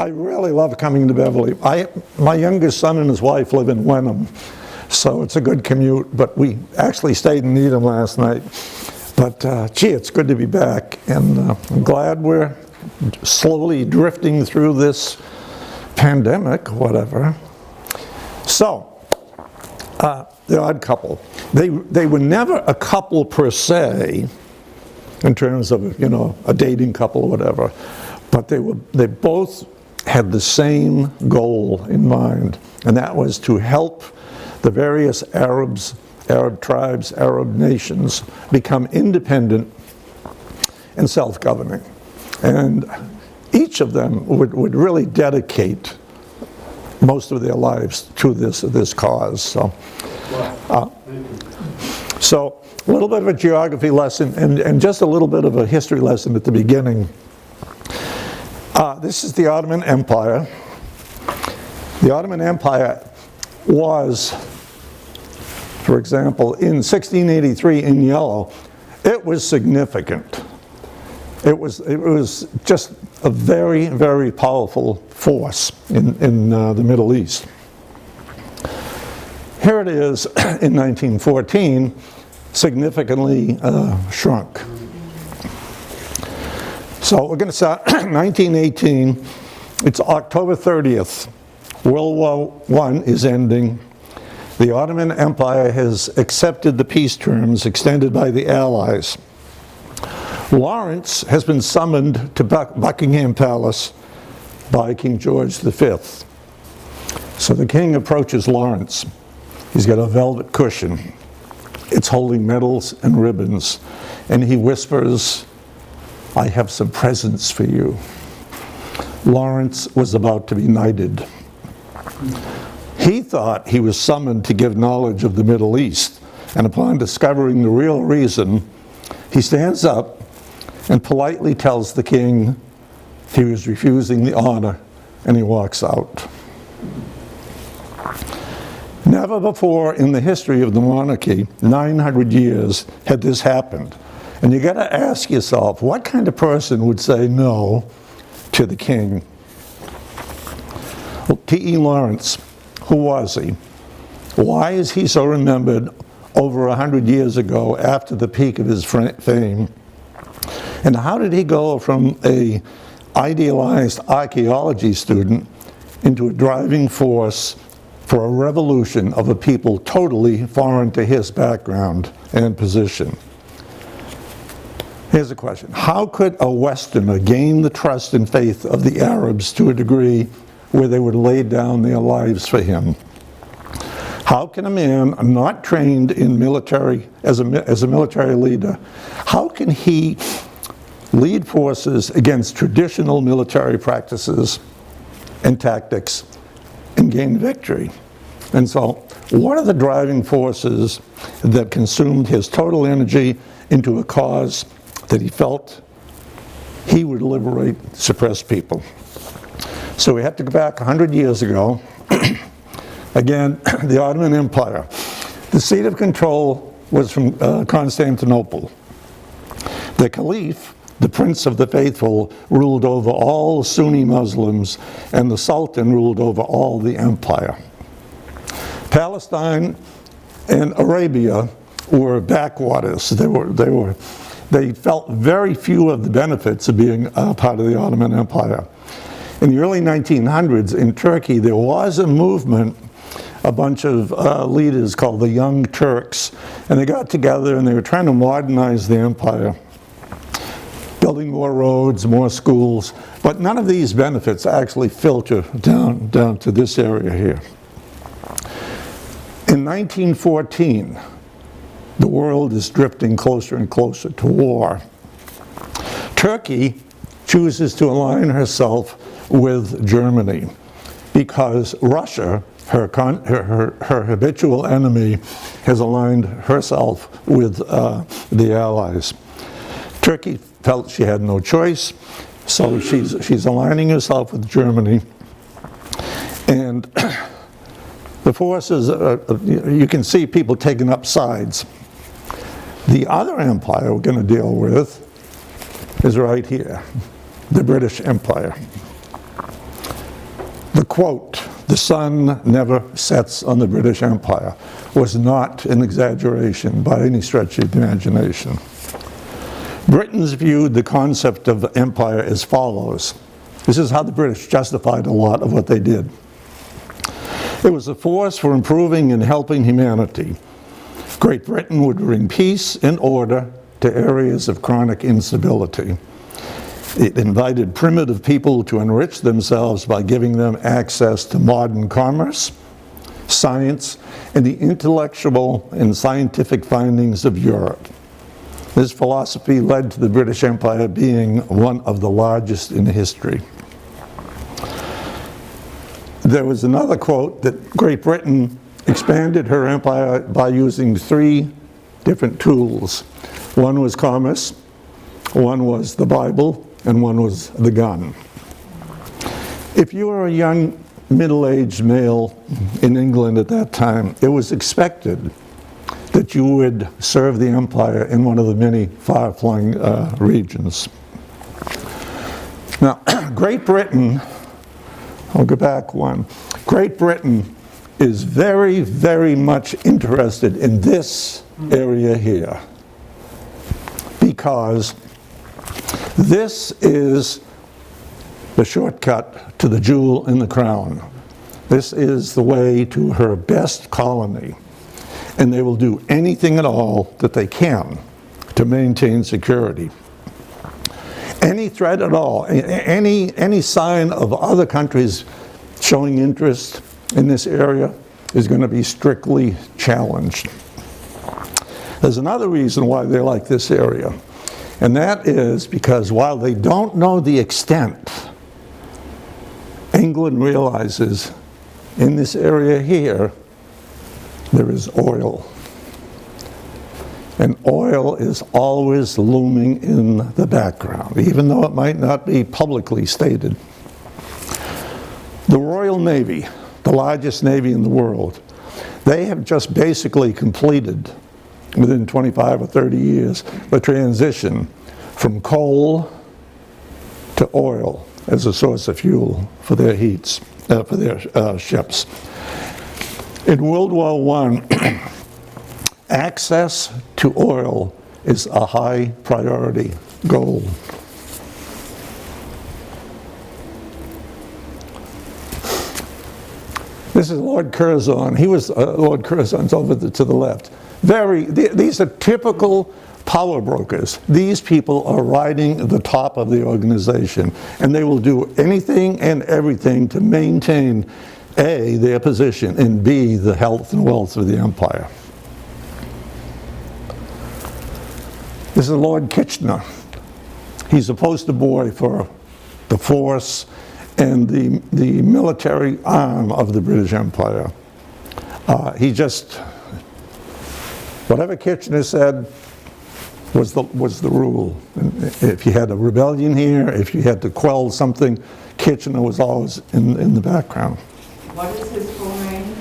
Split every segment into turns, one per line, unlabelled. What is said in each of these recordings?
I really love coming to Beverly. My youngest son and his wife live in Wenham, so it's a good commute, but we actually stayed in Needham last night. But gee, it's good to be back, and I'm glad we're slowly drifting through this pandemic, whatever. So, The Odd Couple. They were never a couple per se, in terms of, you know, a dating couple or whatever, but they both had the same goal in mind, and that was to help the various Arab tribes, Arab nations become independent and self-governing. And each of them would really dedicate most of their lives to this cause. So a little bit of a geography lesson and just a little bit of a history lesson at the beginning. This is the Ottoman Empire. The Ottoman Empire was, for example, in 1683 in yellow, it was significant. It was just a very, very powerful force in the Middle East. Here it is in 1914, significantly shrunk. So we're going to start 1918. It's October 30th. World War I is ending. The Ottoman Empire has accepted the peace terms extended by the Allies. Lawrence has been summoned to Buckingham Palace by King George V. So the king approaches Lawrence. He's got a velvet cushion. It's holding medals and ribbons. And he whispers, "I have some presents for you." Lawrence was about to be knighted. He thought he was summoned to give knowledge of the Middle East, and upon discovering the real reason, he stands up and politely tells the king he was refusing the honor, and he walks out. Never before in the history of the monarchy, 900 years, had this happened. And you got to ask yourself, what kind of person would say no to the king? Well, T.E. Lawrence, who was he? Why is he so remembered over 100 years ago after the peak of his fame? And how did he go from an idealized archaeology student into a driving force for a revolution of a people totally foreign to his background and position? Here's a question. How could a Westerner gain the trust and faith of the Arabs to a degree where they would lay down their lives for him? How can a man not trained in military, as a military leader, how can he lead forces against traditional military practices and tactics and gain victory? And so, what are the driving forces that consumed his total energy into a cause that he felt he would liberate suppressed people? So we have to go back 100 years ago. Again, the Ottoman Empire. The seat of control was from Constantinople. The Caliph, the Prince of the Faithful, ruled over all Sunni Muslims, and the Sultan ruled over all the empire. Palestine and Arabia were backwaters. They felt very few of the benefits of being part of the Ottoman Empire. In the early 1900s in Turkey, there was a movement, a bunch of leaders called the Young Turks, and they got together and they were trying to modernize the empire, building more roads, more schools, but none of these benefits actually filter down to this area here. In 1914, the world is drifting closer and closer to war. Turkey chooses to align herself with Germany because Russia, her habitual enemy, has aligned herself with the Allies. Turkey felt she had no choice, so she's aligning herself with Germany. And the forces, you can see people taking up sides. The other empire we're going to deal with is right here, the British Empire. The quote, "The sun never sets on the British Empire," was not an exaggeration by any stretch of the imagination. Britons viewed the concept of empire as follows. This is how the British justified a lot of what they did. It was a force for improving and helping humanity. Great Britain would bring peace and order to areas of chronic instability. It invited primitive people to enrich themselves by giving them access to modern commerce, science, and the intellectual and scientific findings of Europe. This philosophy led to the British Empire being one of the largest in history. There was another quote that Great Britain expanded her empire by using 3 different tools. One was commerce, one was the Bible, and one was the gun. If you were a young middle-aged male in England at that time, it was expected that you would serve the empire in one of the many far-flung regions. Now, Great Britain, I'll go back one. Great Britain is very, very much interested in this area here, because this is the shortcut to the jewel in the crown. This is the way to her best colony, and they will do anything at all that they can to maintain security. Any threat at all, any sign of other countries showing interest in this area is going to be strictly challenged. There's another reason why they like this area, and that is because while they don't know the extent, England realizes in this area here there is oil. And oil is always looming in the background, even though it might not be publicly stated. The Royal Navy, the largest navy in the world, they have just basically completed, within 25 or 30 years, the transition from coal to oil as a source of fuel for their ships. In World War I, access to oil is a high priority goal. This is Lord Curzon. He was Lord Curzon's over to the left. These are typical power brokers. These people are riding the top of the organization, and they will do anything and everything to maintain A, their position, and B, the health and wealth of the empire. This is Lord Kitchener. He's a poster boy for the force and the military arm of the British Empire. Whatever Kitchener said was the rule. And if you had a rebellion here, if you had to quell something, Kitchener was always in the background.
What is his full name?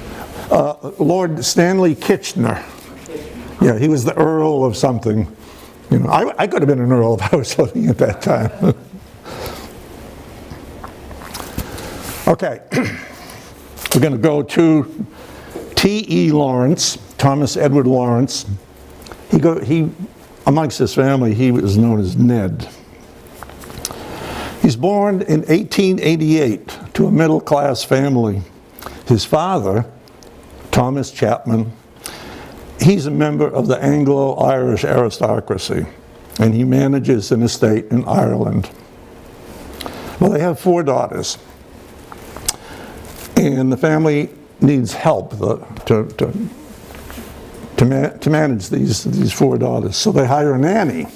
Lord Stanley Kitchener. Yeah, he was the Earl of something. You know, I could have been an Earl if I was living at that time. Okay, we're going to go to T.E. Lawrence, Thomas Edward Lawrence. He, amongst his family, he was known as Ned. He's born in 1888 to a middle-class family. His father, Thomas Chapman, he's a member of the Anglo-Irish aristocracy, and he manages an estate in Ireland. Well, they have 4 daughters, and the family needs help to manage these 4 daughters. So they hire a nanny.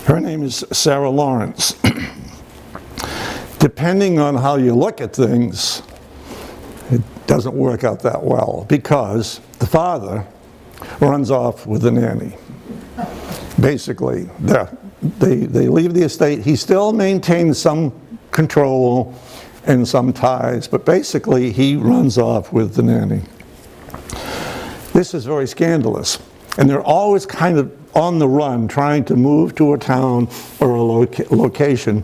Her name is Sarah Lawrence. Depending on how you look at things, it doesn't work out that well, because the father runs off with the nanny. Basically, they leave the estate. He still maintains some control and some ties, but basically he runs off with the nanny. This is very scandalous, and they're always kind of on the run trying to move to a town or a location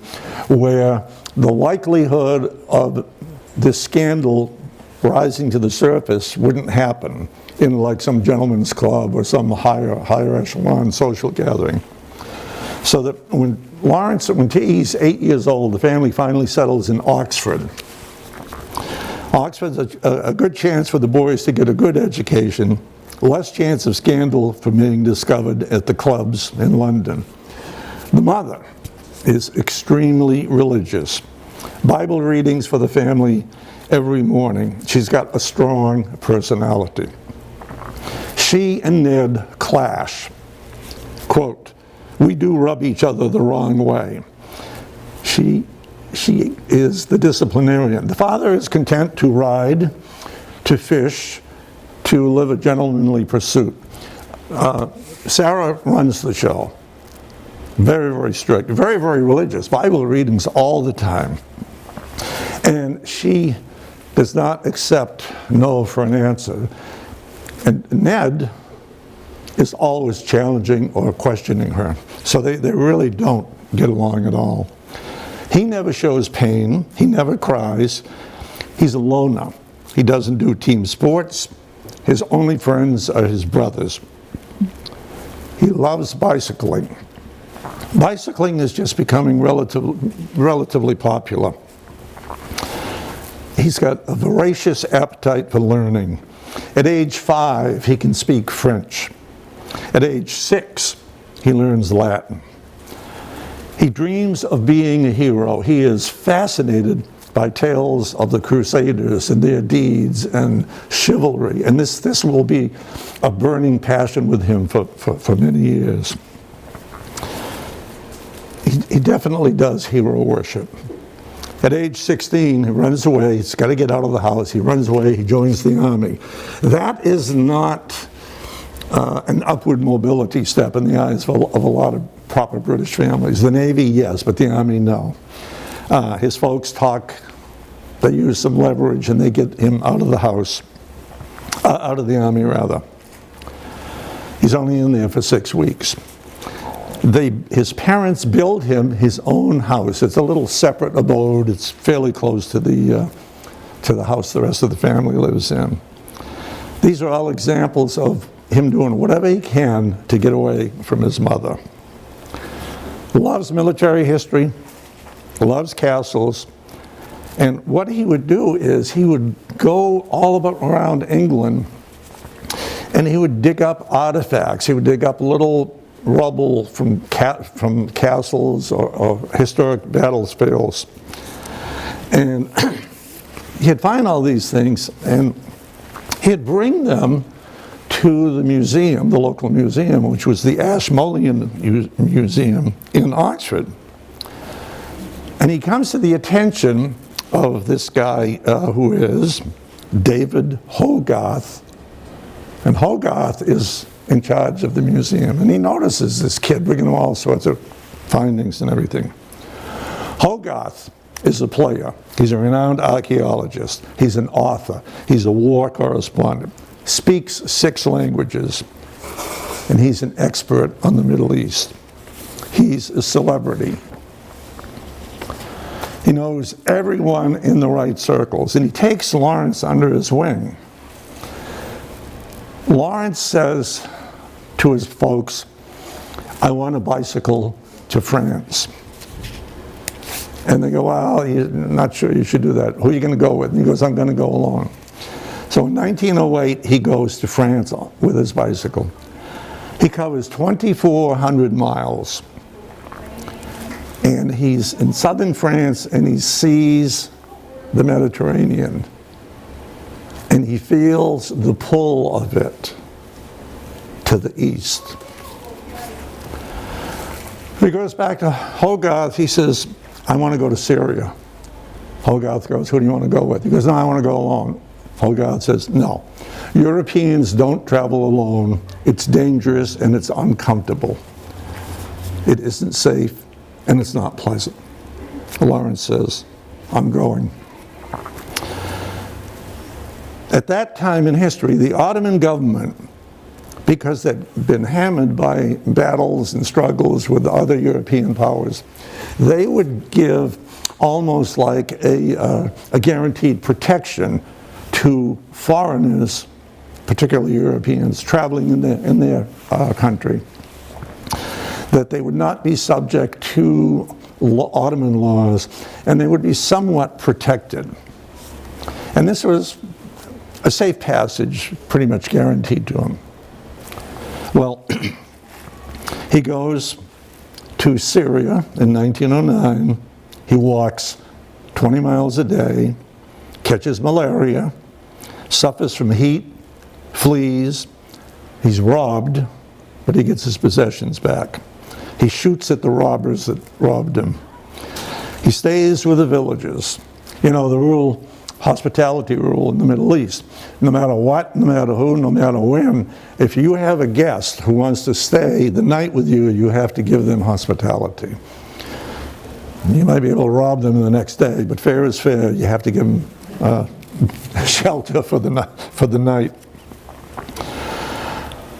where the likelihood of this scandal rising to the surface wouldn't happen in like some gentleman's club or some higher echelon social gathering. So that when T.E.'s 8 years old, the family finally settles in Oxford. Oxford's a good chance for the boys to get a good education, less chance of scandal from being discovered at the clubs in London. The mother is extremely religious. Bible readings for the family every morning. She's got a strong personality. She and Ned clash. Quote, "We do rub each other the wrong way." She is the disciplinarian. The father is content to ride, to fish, to live a gentlemanly pursuit. Sarah runs the show. Very, very strict, very, very religious. Bible readings all the time. And she does not accept no for an answer. And Ned is always challenging or questioning her. So they really don't get along at all. He never shows pain. He never cries. He's a loner. He doesn't do team sports. His only friends are his brothers. He loves bicycling. Bicycling is just becoming relatively popular. He's got a voracious appetite for learning. At age 5, he can speak French. At age 6, he learns Latin. He dreams of being a hero. He is fascinated by tales of the Crusaders and their deeds and chivalry. And this will be a burning passion with him for many years. He definitely does hero worship. At age 16, he runs away. He's got to get out of the house. He runs away. He joins the army. That is not an upward mobility step in the eyes of a lot of proper British families. The Navy, yes, but the Army, no. His folks talk. They use some leverage, and they get him out of the house, out of the Army, rather. He's only in there for 6 weeks. His parents build him his own house. It's a little separate abode. It's fairly close to the house the rest of the family lives in. These are all examples of him doing whatever he can to get away from his mother. Loves military history, loves castles, and what he would do is he would go all around England and he would dig up artifacts. He would dig up little rubble from castles or historic battlefields. And he'd find all these things and he'd bring them to the museum, the local museum, which was the Ashmolean Museum in Oxford. And he comes to the attention of this guy who is David Hogarth. And Hogarth is in charge of the museum. And he notices this kid bringing him all sorts of findings and everything. Hogarth is a player. He's a renowned archeologist. He's an author. He's a war correspondent. Speaks 6 languages. And he's an expert on the Middle East. He's a celebrity. He knows everyone in the right circles. And he takes Lawrence under his wing. Lawrence says to his folks, "I want a bicycle to France." And they go, "Well, you're not sure you should do that. Who are you going to go with?" And he goes, "I'm going to go alone." So in 1908, he goes to France with his bicycle. He covers 2,400 miles. And he's in southern France and he sees the Mediterranean. And he feels the pull of it to the east. He goes back to Hogarth. He says, "I want to go to Syria." Hogarth goes, "Who do you want to go with?" He goes, "No, I want to go alone." Hogarth says, "No, Europeans don't travel alone. It's dangerous and it's uncomfortable. It isn't safe and it's not pleasant." Lawrence says, "I'm going." At that time in history, the Ottoman government because they'd been hammered by battles and struggles with other European powers, they would give almost like a guaranteed protection to foreigners, particularly Europeans, traveling in their country, that they would not be subject to Ottoman laws, and they would be somewhat protected. And this was a safe passage, pretty much guaranteed to him. Well, he goes to Syria in 1909. He walks 20 miles a day, catches malaria, suffers from heat, flees. He's robbed, but he gets his possessions back. He shoots at the robbers that robbed him. He stays with the villagers. You know, the rule, hospitality rule in the Middle East. No matter what, no matter who, no matter when, if you have a guest who wants to stay the night with you, you have to give them hospitality. You might be able to rob them the next day, but fair is fair. You have to give them shelter for the night.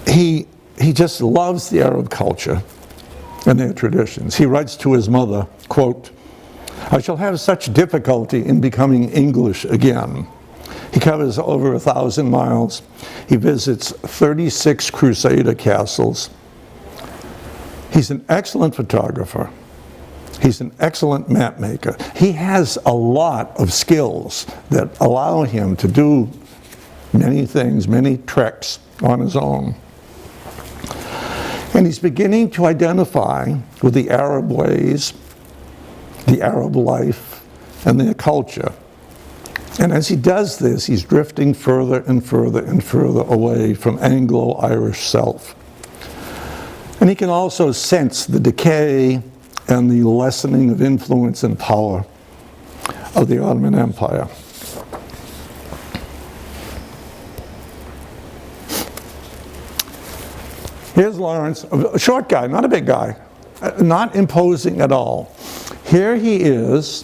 He just loves the Arab culture and their traditions. He writes to his mother, quote, "I shall have such difficulty in becoming English again." He covers over 1,000 miles. He visits 36 Crusader castles. He's an excellent photographer. He's an excellent map maker. He has a lot of skills that allow him to do many things, many treks on his own. And he's beginning to identify with the Arab ways, the Arab life, and their culture. And as he does this, he's drifting further and further and further away from Anglo-Irish self. And he can also sense the decay and the lessening of influence and power of the Ottoman Empire. Here's Lawrence, a short guy, not a big guy, not imposing at all. Here he is,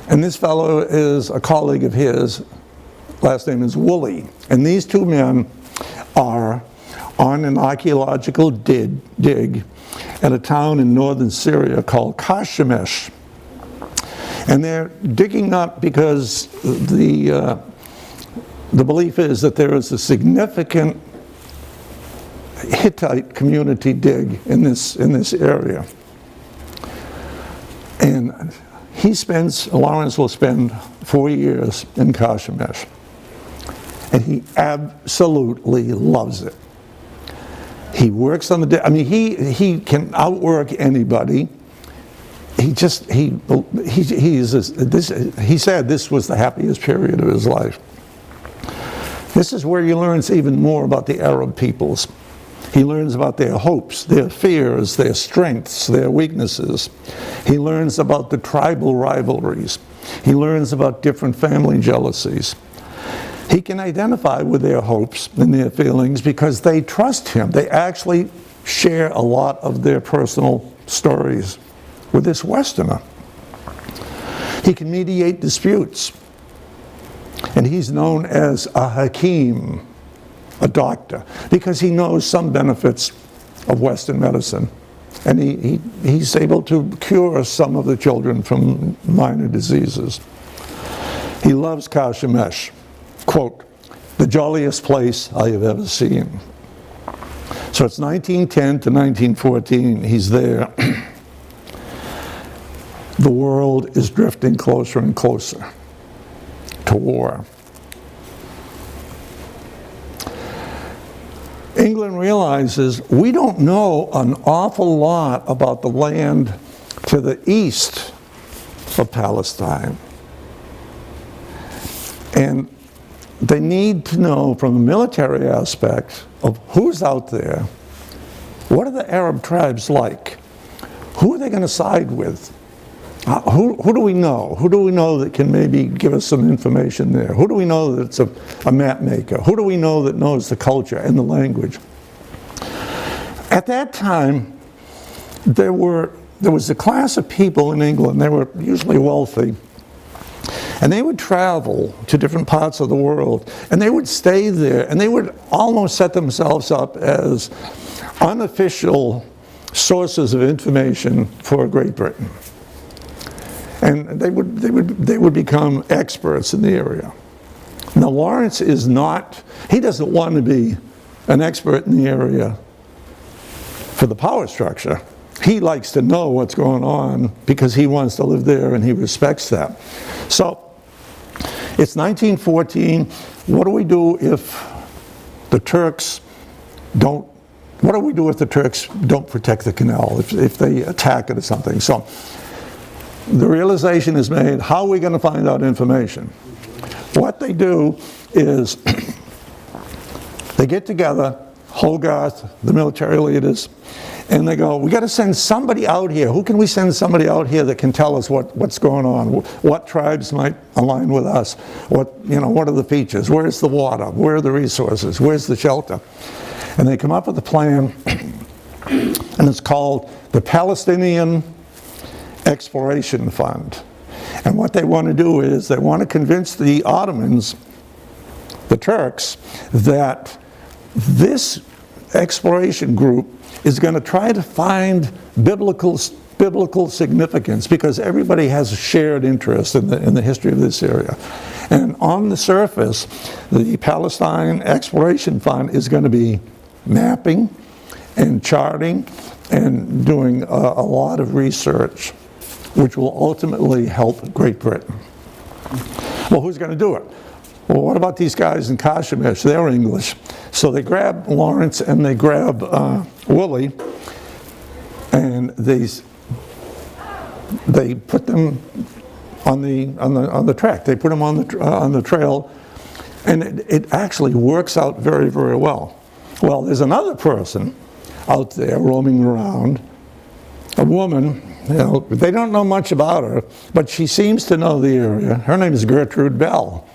and this fellow is a colleague of his, last name is Woolley. And these two men are on an archaeological dig at a town in northern Syria called Kashemesh. And they're digging up because the belief is that there is a significant Hittite community dig in this area. And Lawrence will spend 4 years in Kashemesh. And he absolutely loves it. He works on the, he can outwork anybody. He said this was the happiest period of his life. This is where he learns even more about the Arab peoples. He learns about their hopes, their fears, their strengths, their weaknesses. He learns about the tribal rivalries. He learns about different family jealousies. He can identify with their hopes and their feelings because they trust him. They actually share a lot of their personal stories with this Westerner. He can mediate disputes. And he's known as a hakim, a doctor, because he knows some benefits of Western medicine. And he's able to cure some of the children from minor diseases. He loves Kashemesh. Quote, "the jolliest place I have ever seen." So it's 1910 to 1914, he's there. The world is drifting closer and closer to war. England realizes we don't know an awful lot about the land to the east of Palestine. And they need to know from a military aspect of who's out there, what are the Arab tribes like? Who are they going to side with? Who do we know? Who do we know that can maybe give us some information there? Who do we know that's a map maker? Who do we know that knows the culture and the language? At that time, there was a class of people in England, they were usually wealthy, And they would travel to different parts of the world, and they would stay there, and they would almost set themselves up as unofficial sources of information for Great Britain. And they would become experts in the area. Now Lawrence is not, he doesn't want to be an expert in the area for the power structure. He likes to know what's going on because he wants to live there and he respects that. So it's 1914. What do we do if the Turks don't, what do we do if the Turks don't protect the canal, if they attack it or something? So the realization is made, how are we going to find out information? What they do is they get together, Hogarth, the military leaders, and they go, we got to send somebody out here. Who can we send somebody out here that can tell us what's going on? What tribes might align with us? What are the features? Where's the water? Where are the resources? Where's the shelter? And they come up with a plan, and it's called the Palestinian Exploration Fund. And what they want to do is they want to convince the Ottomans, the Turks, that this exploration group is going to try to find biblical significance, because everybody has a shared interest in the history of this area. And on the surface, the Palestine Exploration Fund is going to be mapping and charting and doing a lot of research, which will ultimately help Great Britain. Well, who's going to do it? Well, what about these guys in Kashmir? They're English. So they grab Lawrence and they grab Woolley, and they put them on the track. They put them on the trail, and it actually works out very, very well. Well, there's another person out there roaming around, a woman. They don't know much about her, but she seems to know the area. Her name is Gertrude Bell.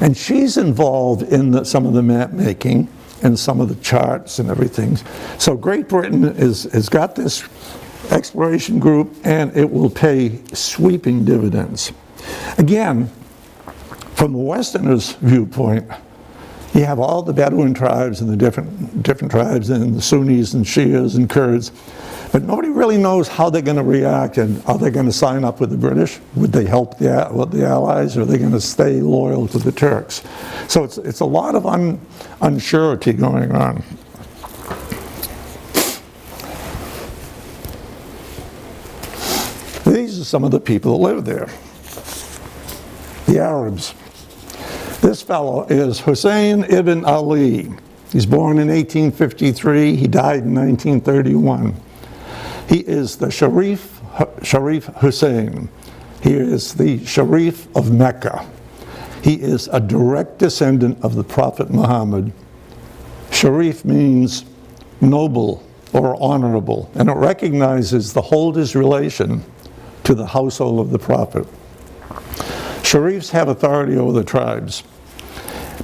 And she's involved in some of the map making and some of the charts and everything. So Great Britain has got this exploration group, and it will pay sweeping dividends. Again, from the Westerners' viewpoint, you have all the Bedouin tribes and the different tribes and the Sunnis and Shias and Kurds. But nobody really knows how they're going to react, and are they going to sign up with the British? Would they help the Allies, or are they going to stay loyal to the Turks? So it's a lot of unsurety going on. These are some of the people that live there. The Arabs. This fellow is Hussein ibn Ali. He's born in 1853. He died in 1931. He is the Sharif Hussein. He is the Sharif of Mecca. He is a direct descendant of the Prophet Muhammad. Sharif means noble or honorable, and it recognizes the holder's relation to the household of the Prophet. Sharifs have authority over the tribes.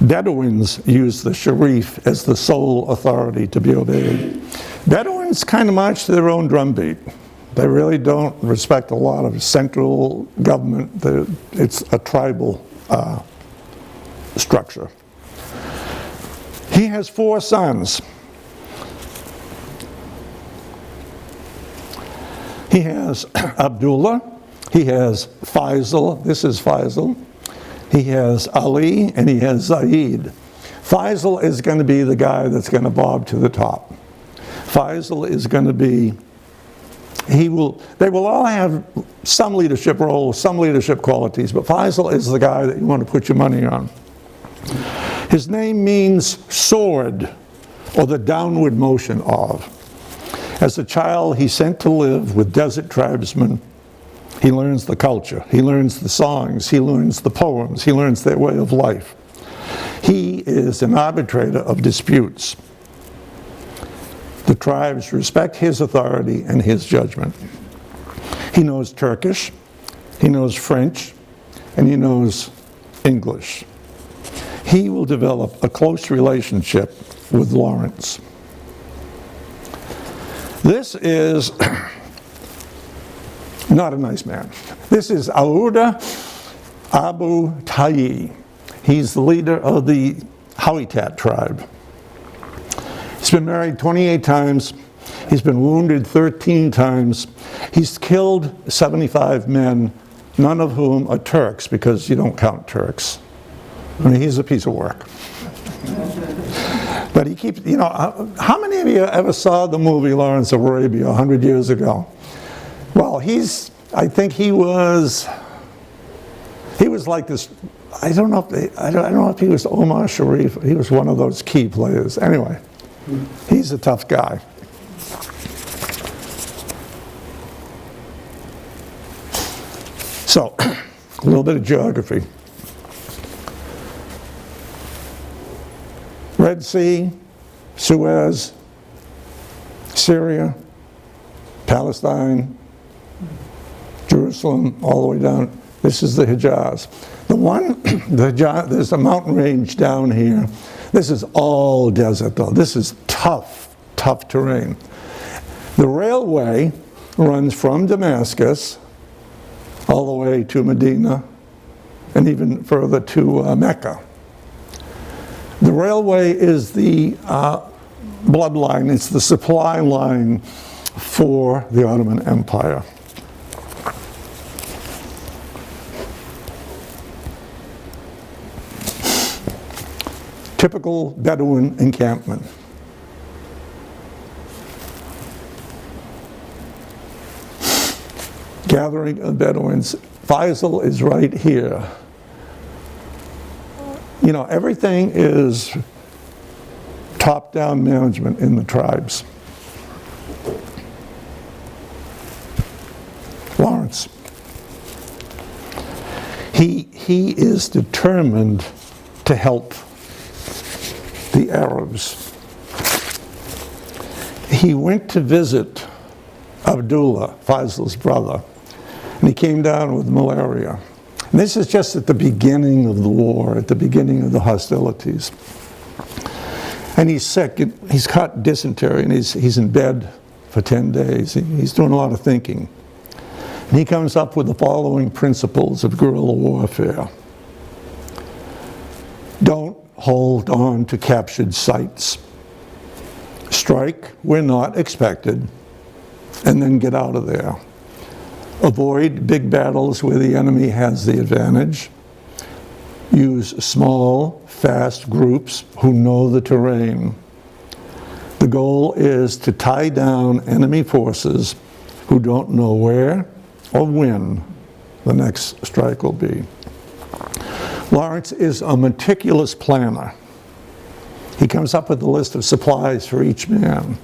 Bedouins use the Sharif as the sole authority to be obeyed. Bedouins kind of march to their own drumbeat. They really don't respect a lot of central government. It's a tribal structure. He has 4 sons. He has Abdullah, he has Faisal, this is Faisal, he has Ali, and he has Zaid. Faisal is going to be the guy that's going to bob to the top. Faisal is going to be, they will all have some leadership role, some leadership qualities, but Faisal is the guy that you want to put your money on. His name means sword, or the downward motion of. As a child, he's sent to live with desert tribesmen. He learns the culture, he learns the songs, he learns the poems, he learns their way of life. He is an arbitrator of disputes. The tribes respect his authority and his judgment. He knows Turkish, he knows French, and he knows English. He will develop a close relationship with Lawrence. This is not a nice man. This is Auda Abu Tayi. He's the leader of the Hawitat tribe. He's been married 28 times. He's been wounded 13 times. He's killed 75 men, none of whom are Turks, because you don't count Turks. I mean, he's a piece of work. But he keeps, you know, how many of you ever saw the movie Lawrence of Arabia 100 years ago? Well, I think he was like this, I don't know if he was Omar Sharif. He was one of those key players. Anyway, he's a tough guy. So, a little bit of geography. Red Sea, Suez, Syria, Palestine, Jerusalem, all the way down. This is the Hijaz. There's a mountain range down here. This is all desert, though. This is tough, tough terrain. The railway runs from Damascus all the way to Medina and even further to Mecca. The railway is the bloodline, it's the supply line for the Ottoman Empire. Typical Bedouin encampment. Gathering of Bedouins. Faisal is right here. You know, everything is top-down management in the tribes. Lawrence. He is determined to help the Arabs. He went to visit Abdullah, Faisal's brother, and he came down with malaria. And this is just at the beginning of the war, at the beginning of the hostilities. And he's sick, he's caught dysentery, and he's in bed for 10 days. He's doing a lot of thinking. And he comes up with the following principles of guerrilla warfare. Don't hold on to captured sites. Strike where not expected, and then get out of there. Avoid big battles where the enemy has the advantage. Use small, fast groups who know the terrain. The goal is to tie down enemy forces who don't know where or when the next strike will be. Lawrence is a meticulous planner. He comes up with a list of supplies for each man.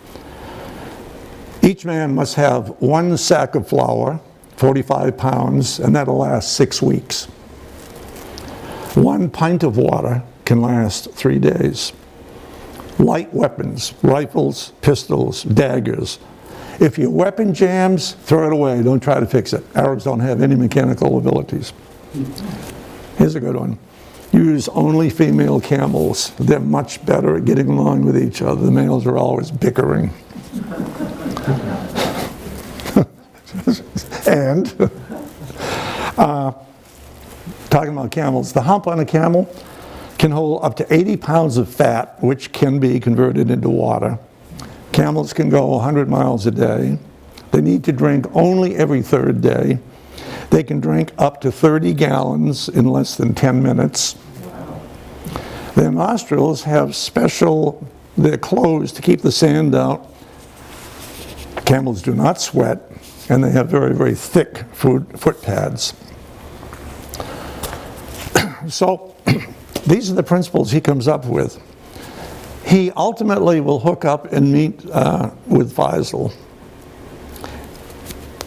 Each man must have 1 sack of flour, 45 pounds, and that'll last 6 weeks. 1 pint of water can last 3 days. Light weapons, rifles, pistols, daggers. If your weapon jams, throw it away. Don't try to fix it. Arabs don't have any mechanical abilities. Here's a good one. Use only female camels. They're much better at getting along with each other. The males are always bickering. And talking about camels, the hump on a camel can hold up to 80 pounds of fat, which can be converted into water. Camels can go 100 miles a day. They need to drink only every 3rd day. They can drink up to 30 gallons in less than 10 minutes. Their nostrils have they're closed to keep the sand out. Camels do not sweat, and they have very, very thick foot pads. So these are the principles he comes up with. He ultimately will hook up and meet with Faisal.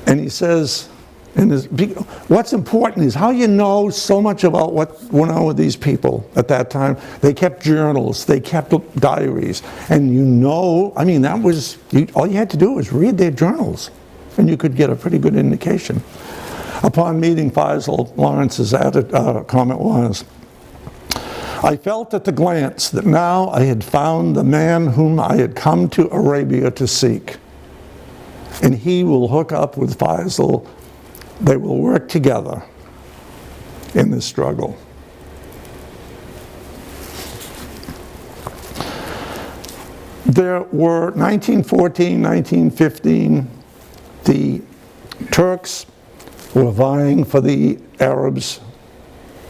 And he says, what's important is how you know so much about what went on with these people at that time. They kept journals, they kept diaries, and that was, all you had to do was read their journals, and you could get a pretty good indication. Upon meeting Faisal, Lawrence's comment was, I felt at the glance that now I had found the man whom I had come to Arabia to seek. And he will hook up with Faisal. They will work together. in this struggle. There were 1914, 1915, the Turks were vying for the Arabs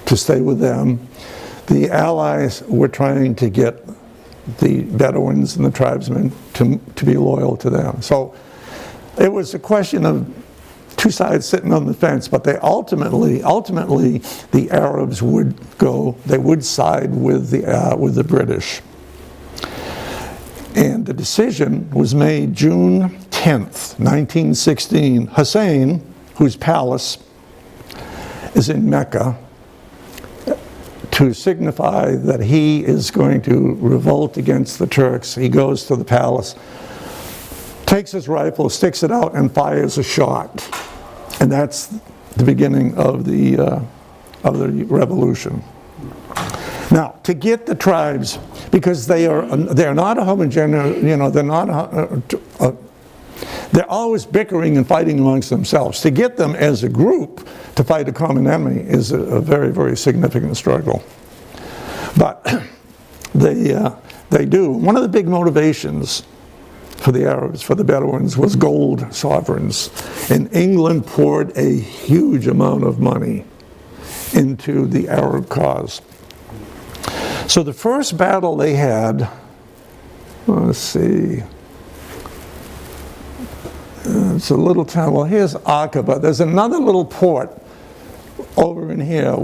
to stay with them. The Allies were trying to get the Bedouins and the tribesmen to be loyal to them. So it was a question of two sides sitting on the fence, but they ultimately the Arabs would go, they would side with the British. And the decision was made June 10th, 1916. Hussein, whose palace is in Mecca, to signify that he is going to revolt against the Turks, he goes to the palace, takes his rifle, sticks it out, and fires a shot. And that's the beginning of the revolution. Now, to get the tribes, because they're not a homogeneous, they're always bickering and fighting amongst themselves. To get them as a group to fight a common enemy is a very, very significant struggle. But they do. One of the big motivations for the Arabs, for the Bedouins, was gold sovereigns. And England poured a huge amount of money into the Arab cause. So the first battle they had, let's see, it's a little town, well here's Aqaba. There's another little port over in here,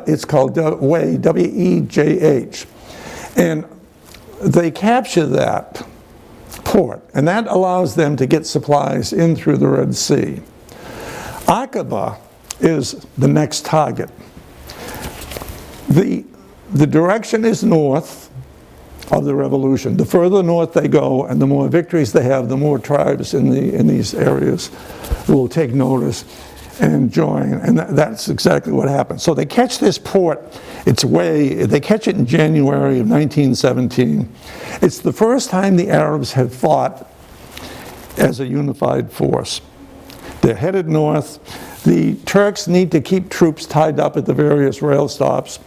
it's called Wejh, W-E-J-H. And they capture that port, and that allows them to get supplies in through the Red Sea. Aqaba is the next target. The direction is north of the revolution. The further north they go and the more victories they have, the more tribes in these areas will take notice and join. And that's exactly what happened. So they catch this port, they catch it in January of 1917. It's the first time the Arabs have fought as a unified force. They're headed north. The Turks need to keep troops tied up at the various rail stops.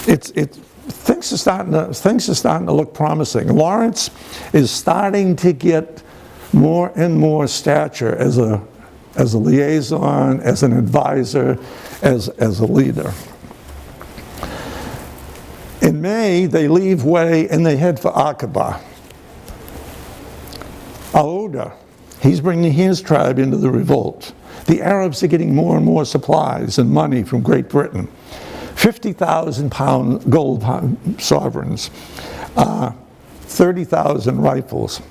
Things are starting to look promising. Lawrence is starting to get more and more stature as a liaison, as an advisor, as a leader. In May, they leave Wejh and they head for Aqaba. Aouda, he's bringing his tribe into the revolt. The Arabs are getting more and more supplies and money from Great Britain. 50,000 gold sovereigns, 30,000 rifles.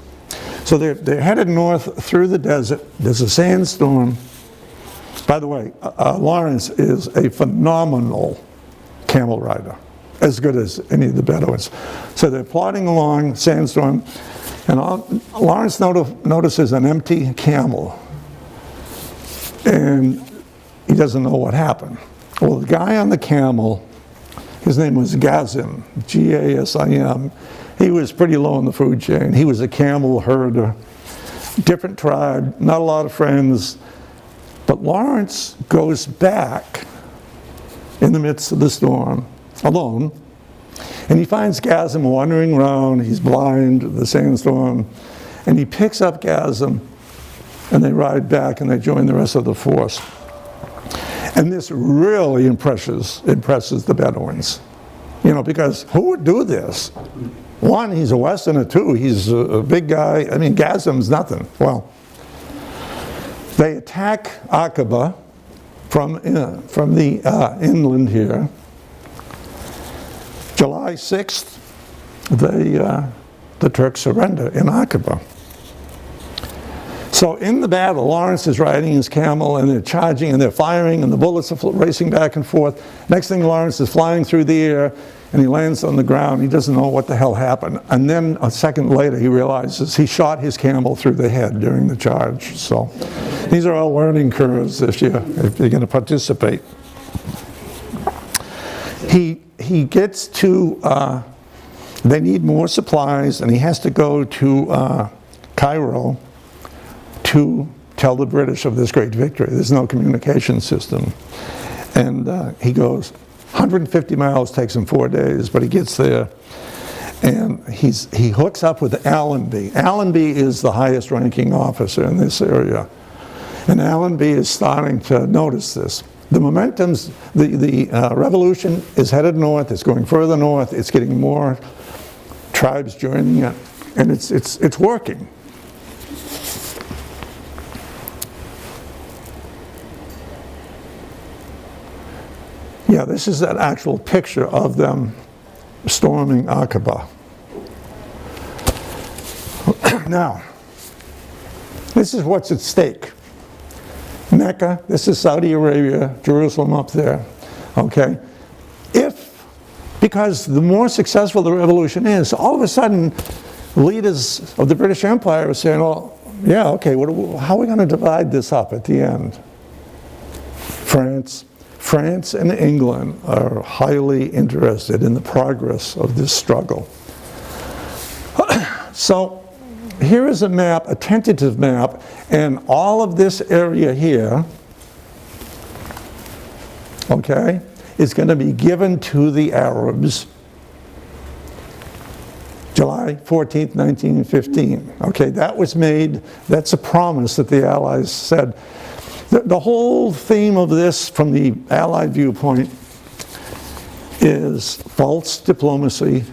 So they're headed north through the desert. There's a sandstorm. By the way, Lawrence is a phenomenal camel rider, as good as any of the Bedouins. So they're plodding along, sandstorm, and Lawrence notices an empty camel, and he doesn't know what happened. Well, the guy on the camel, his name was Gazim, G-A-S-I-M. He was pretty low in the food chain. He was a camel herder, different tribe, not a lot of friends. But Lawrence goes back in the midst of the storm, alone, and he finds Gazim wandering around. He's blind, the sandstorm, and he picks up Gazim, and they ride back and they join the rest of the force. And this really impresses the Bedouins, because who would do this? One, he's a Westerner. Two, he's a big guy. I mean, Gazim's nothing. Well, they attack Aqaba from the inland here. July 6th, the Turks surrender in Aqaba. So in the battle, Lawrence is riding his camel, and they're charging, and they're firing, and the bullets are racing back and forth. Next thing, Lawrence is flying through the air, and he lands on the ground. He doesn't know what the hell happened. And then a second later, he realizes he shot his camel through the head during the charge. So these are all learning curves if you're going to participate. He gets to, they need more supplies, and he has to go to Cairo to tell the British of this great victory. There's no communication system. And he goes, 150 miles takes him 4 days, but he gets there. And he hooks up with Allenby. Allenby is the highest ranking officer in this area. And Allenby is starting to notice this. The momentum's, the revolution is headed north, it's going further north, it's getting more tribes joining it, and it's working. Yeah, this is an actual picture of them storming Aqaba. Now, this is what's at stake. Mecca, this is Saudi Arabia, Jerusalem up there, okay? Because the more successful the revolution is, all of a sudden, leaders of the British Empire are saying, well, yeah, okay, how are we going to divide this up at the end? France and England are highly interested in the progress of this struggle. So here is a map, a tentative map, and all of this area here, okay, is going to be given to the Arabs July 14th, 1915. Okay, that was made, that's a promise that the Allies said. The whole theme of this, from the Allied viewpoint, is false diplomacy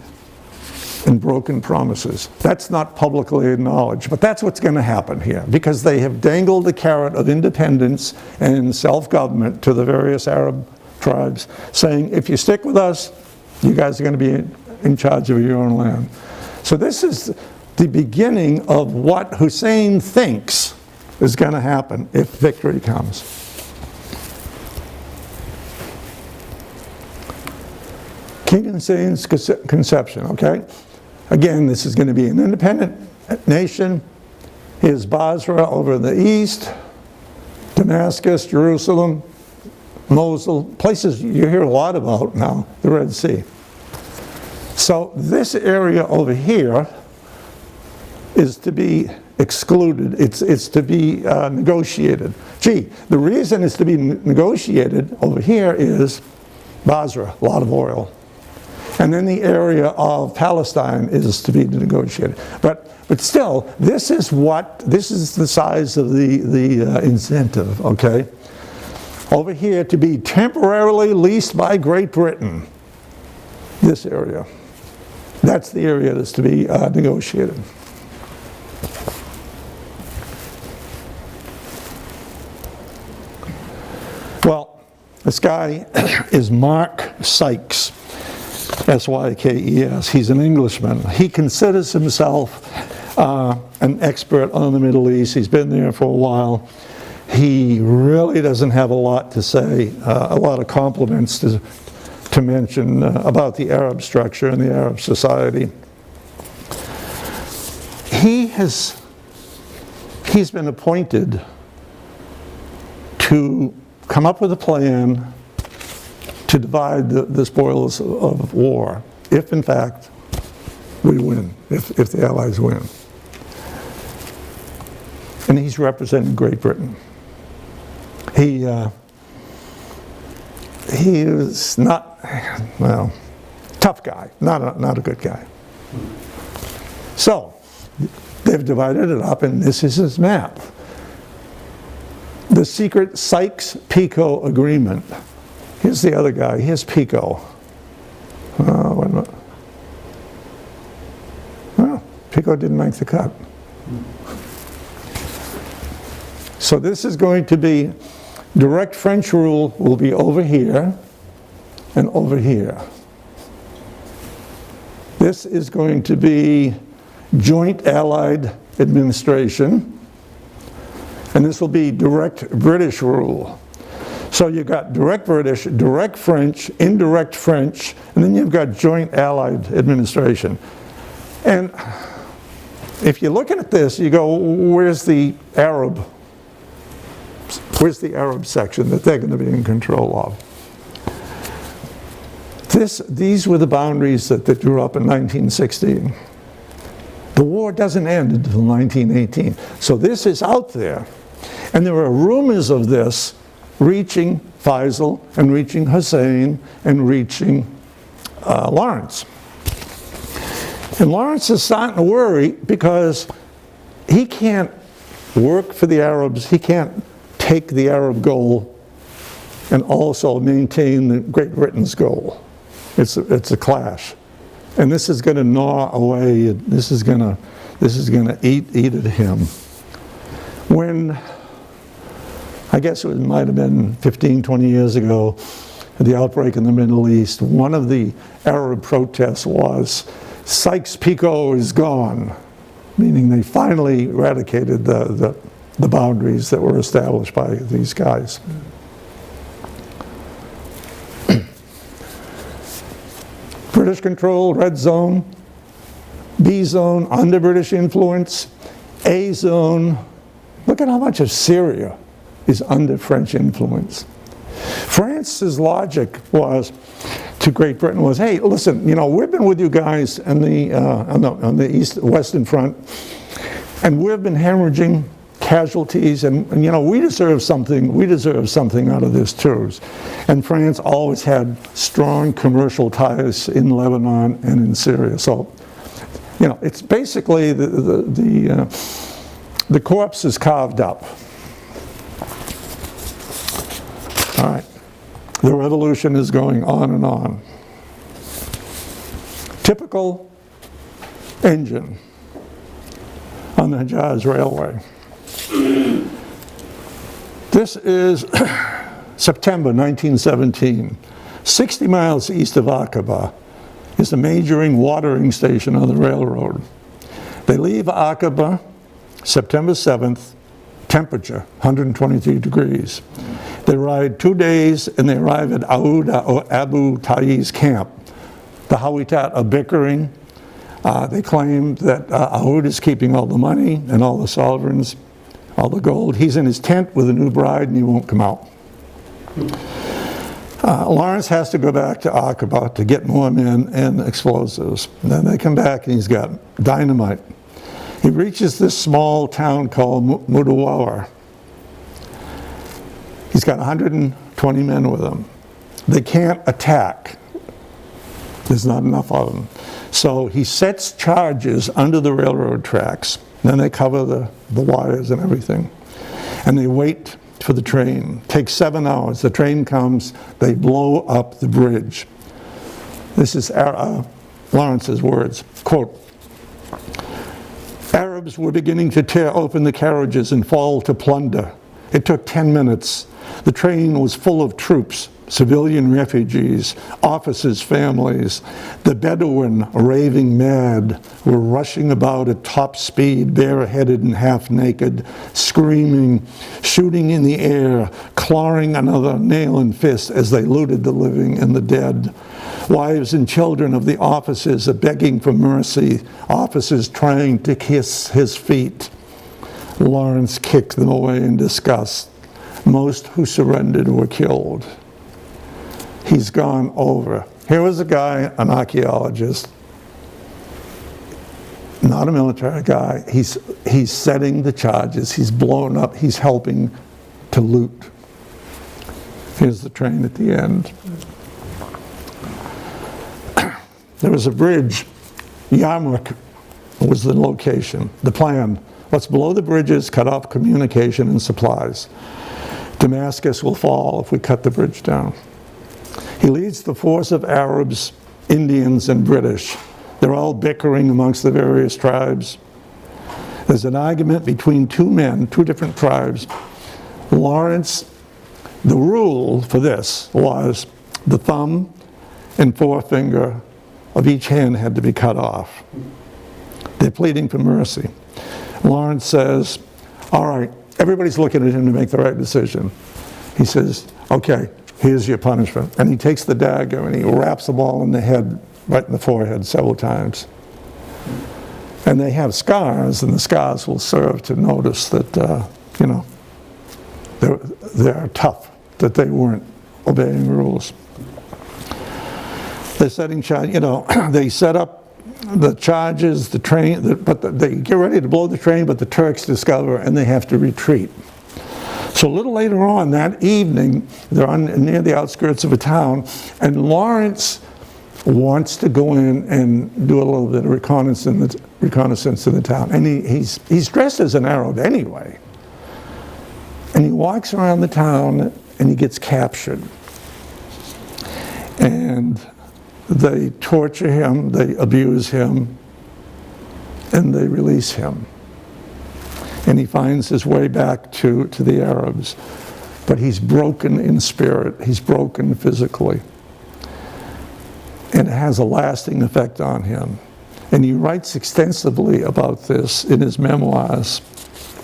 and broken promises. That's not publicly acknowledged, but that's what's going to happen here, because they have dangled the carrot of independence and self-government to the various Arab tribes, saying, if you stick with us, you guys are going to be in charge of your own land. So this is the beginning of what Hussein thinks is going to happen if victory comes. King Hussein's conception, okay? Again, this is going to be an independent nation. Here's Basra over in the east, Damascus, Jerusalem, Mosul, places you hear a lot about now, the Red Sea. So this area over here is to be excluded. It's to be negotiated. Gee, the reason it's to be negotiated over here is Basra, a lot of oil. And then the area of Palestine is to be negotiated. But still, this is the size of the incentive, okay? Over here, to be temporarily leased by Great Britain, this area. That's the area that's to be negotiated. Well, this guy is Mark Sykes, S-Y-K-E-S. He's an Englishman. He considers himself an expert on the Middle East. He's been there for a while. He really doesn't have a lot to say, a lot of compliments to mention about the Arab structure and the Arab society. He's been appointed to come up with a plan to divide the spoils of war, if in fact we win, if the Allies win. And he's representing Great Britain. He is not, well, tough guy, not a good guy. So, they've divided it up, and this is his map. The secret Sykes-Picot agreement. Here's the other guy, here's Picot. Wait a minute. Well, Picot didn't make the cut. So this is going to be, direct French rule will be over here and over here. This is going to be joint Allied administration, and this will be direct British rule. So you've got direct British, direct French, indirect French, and then you've got joint Allied administration. And if you're looking at this, you go, where's the Arab section that they're going to be in control of? These were the boundaries that they drew up in 1916. The war doesn't end until 1918. So this is out there. And there are rumors of this reaching Faisal and reaching Hussein and reaching Lawrence. And Lawrence is starting to worry because he can't work for the Arabs, he can't take the Arab goal and also maintain the Great Britain's goal. It's a clash. And this is going to gnaw away, this is going to eat at him. When, I guess it might have been 15, 20 years ago, the outbreak in the Middle East, one of the Arab protests was, Sykes-Picot is gone, meaning they finally eradicated the boundaries that were established by these guys. British control, red zone, B zone, under British influence, A zone. Look at how much of Syria is under French influence. France's logic was, to Great Britain was, hey, listen, you know, we've been with you guys on the Western Front, and we've been hemorrhaging casualties, and you know, we deserve something out of this too. And France always had strong commercial ties in Lebanon and in Syria. So, you know, it's basically the corpse is carved up. All right. The revolution is going on and on. Typical engine on the Hejaz Railway. This is September 1917. 60 miles east of Aqaba is the majoring watering station on the railroad. They leave Aqaba September 7th, temperature 123 degrees. They ride 2 days and they arrive at Abu Tai's camp. The Hawitat are bickering. They claim that Aoud is keeping all the money and all the sovereigns, all the gold. He's in his tent with a new bride and he won't come out. Lawrence has to go back to Aqaba to get more men and explosives. And then they come back and he's got dynamite. He reaches this small town called Mudawwar. He's got 120 men with him. They can't attack. There's not enough of them. So he sets charges under the railroad tracks. Then they cover the wires and everything. And they wait for the train. It takes 7 hours. The train comes. They blow up the bridge. This is Lawrence's words. Quote, Arabs were beginning to tear open the carriages and fall to plunder. It took 10 minutes. The train was full of troops, civilian refugees, officers' families. The Bedouin, raving mad, were rushing about at top speed, bareheaded and half naked, screaming, shooting in the air, clawing another nail and fist as they looted the living and the dead. Wives and children of the officers are begging for mercy, officers trying to kiss his feet. Lawrence kicked them away in disgust. Most who surrendered were killed. He's gone over. Here was a guy, an archeologist, not a military guy. He's setting the charges. He's blown up. He's helping to loot. Here's the train at the end. There was a bridge. Yarmouk was the location. The plan, let's blow the bridges, cut off communication and supplies. Damascus will fall if we cut the bridge down. He leads the force of Arabs, Indians, and British. They're all bickering amongst the various tribes. There's an argument between two men, two different tribes. Lawrence, the rule for this was the thumb and forefinger of each hand had to be cut off. They're pleading for mercy. Lawrence says, all right, everybody's looking at him to make the right decision. He says, okay, here's your punishment. And he takes the dagger and he wraps the ball in the head, right in the forehead several times. And they have scars, and the scars will serve to notice that, you know, they're tough, that they weren't obeying rules. They're setting charge, you know, they set up the charges, the train, they get ready to blow the train, but the Turks discover and they have to retreat. So a little later on that evening, they're near the outskirts of a town, and Lawrence wants to go in and do a little bit of reconnaissance in the town. And he's dressed as an Arab anyway. And he walks around the town and he gets captured. And they torture him, they abuse him, and they release him. And he finds his way back to the Arabs. But he's broken in spirit, he's broken physically. And it has a lasting effect on him. And he writes extensively about this in his memoirs,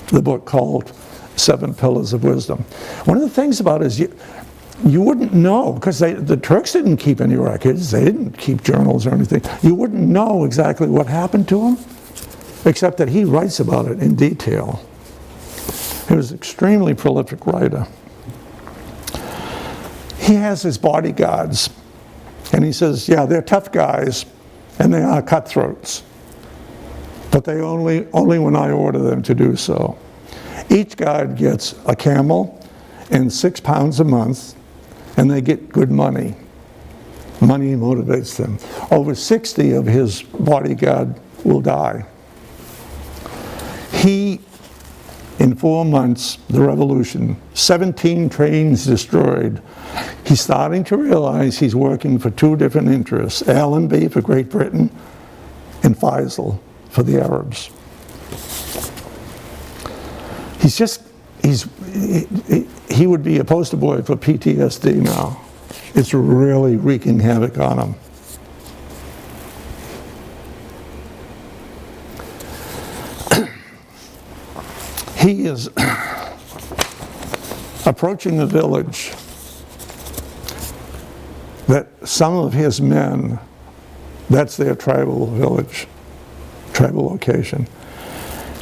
the book called 7 Pillars of Wisdom. One of the things about it is you wouldn't know, because the Turks didn't keep any records, they didn't keep journals or anything. You wouldn't know exactly what happened to him, except that he writes about it in detail. He was an extremely prolific writer. He has his bodyguards, and he says, yeah, they're tough guys, and they are cutthroats, but they only when I order them to do so. Each guard gets a camel and 6 pounds a month, and they get good money. Money motivates them. Over 60 of his bodyguard will die. He, in 4 months, the revolution, 17 trains destroyed. He's starting to realize he's working for 2 different interests, Allenby for Great Britain and Faisal for the Arabs. He would be a poster boy for PTSD now. It's really wreaking havoc on him. He is approaching a village that some of his men, that's their tribal village, tribal location.